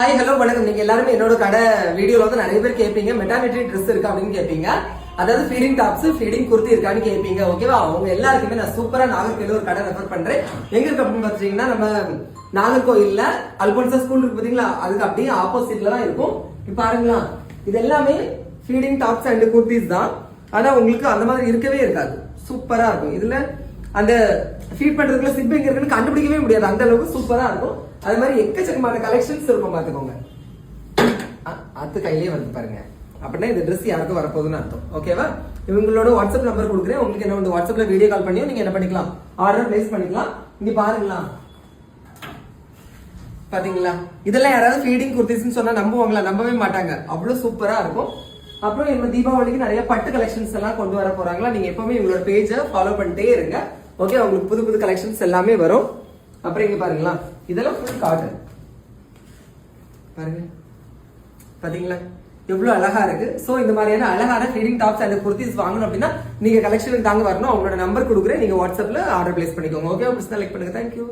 Hi hello வணக்கம். நீங்க எல்லாருமே என்னோட கடை வீடியோல வந்து நிறைய பேர் கேட்பீங்க மெட்டர்னிட்டி ட்ரெஸ் இருக்கா அப்படின்னு கேட்பீங்க. அதாவது ஃபீடிங் டாப்ஸ் ஃபீடிங் குர்த்தி இருக்கான்னு கேட்பீங்க. ஓகேவா? அவங்க எல்லாருக்குமே நான் சூப்பரா நாகர்கோயில ஒரு கடை ரெஃபர் பண்றேன். எங்க இருக்கு அப்படின்னு பாத்தீங்கன்னா நம்ம நாகர்கோயில்ல அல்போன்சா ஸ்கூல் இருக்கு பாத்தீங்களா, அதுக்கு அப்படியே ஆப்போசிட்ல தான் இருக்கும். இப்ப பாருங்களா, இது எல்லாமே ஃபீடிங் டாப்ஸ் அண்ட் குர்த்திஸ் தான். ஆனா உங்களுக்கு அந்த மாதிரி இருக்கவே இருக்காது, சூப்பரா இருக்கும். இதுல அந்த ஃபீட் பண்றதுக்குள்ள சிப் எங்க இருக்குன்னு கண்டுபிடிக்கவே முடியாது, அந்த அளவுக்கு சூப்பரா இருக்கும். அது மாதிரி எக்கச்சக்கமான கலெக்ஷன்ஸ் இருக்கும், பாத்துக்கோங்க. அது கையிலேயே வந்து பாருங்க. அப்படின்னா இந்த ட்ரெஸ் யாருக்கும் வரப்போகுதுன்னு அர்த்தம். ஓகேவா? இவங்களோட வாட்ஸ்அப் நம்பர் கொடுக்குறேன். உங்களுக்கு என்ன வந்து வாட்ஸ்அப்ல வீடியோ கால் பண்ணியும் நீங்க என்ன பண்ணிக்கலாம், ஆர்டர் பிளேஸ் பண்ணிக்கலாம். இங்க பாருங்களா, பாத்தீங்களா? இதெல்லாம் யாராவது ஃபீடிங் குர்த்திஸ்ன்னு சொன்னா நம்புவாங்களா? நம்பவே மாட்டாங்க, அவ்வளவு சூப்பரா இருக்கும். அப்புறம் நம்ம தீபாவளிக்கு நிறைய பட்டு கலெக்ஷன்ஸ் எல்லாம் கொண்டு வர போறாங்களா. நீங்க எப்பவுமே இவங்களோட பேஜை ஃபாலோ பண்ணிட்டே இருங்க. ஓகே, உங்களுக்கு புது புது கலெக்ஷன்ஸ் எல்லாமே வரும். அப்புறம் இங்க பாருங்களா, இதெல்லாம் ஃபுல் காட்டன். பாருங்க, பாத்தீங்களா எவ்வளவு அழகா இருக்கு. சோ இந்த மாதிரியான அழகான ஃபீடிங் டாப்ஸ் அண்ட் குர்த்திஸ் வாங்கணும் அப்படின்னா நீங்க கலெக்ஷனுக்கு தாங்க வரணும். அவங்களோட நம்பர் கொடுக்குறேன், நீங்க வாட்ஸ்அப்ல ஆர்டர் பிளேஸ் பண்ணிக்கோங்க. ஓகே, செலக்ட் பண்ணுங்க. தேங்க்யூ.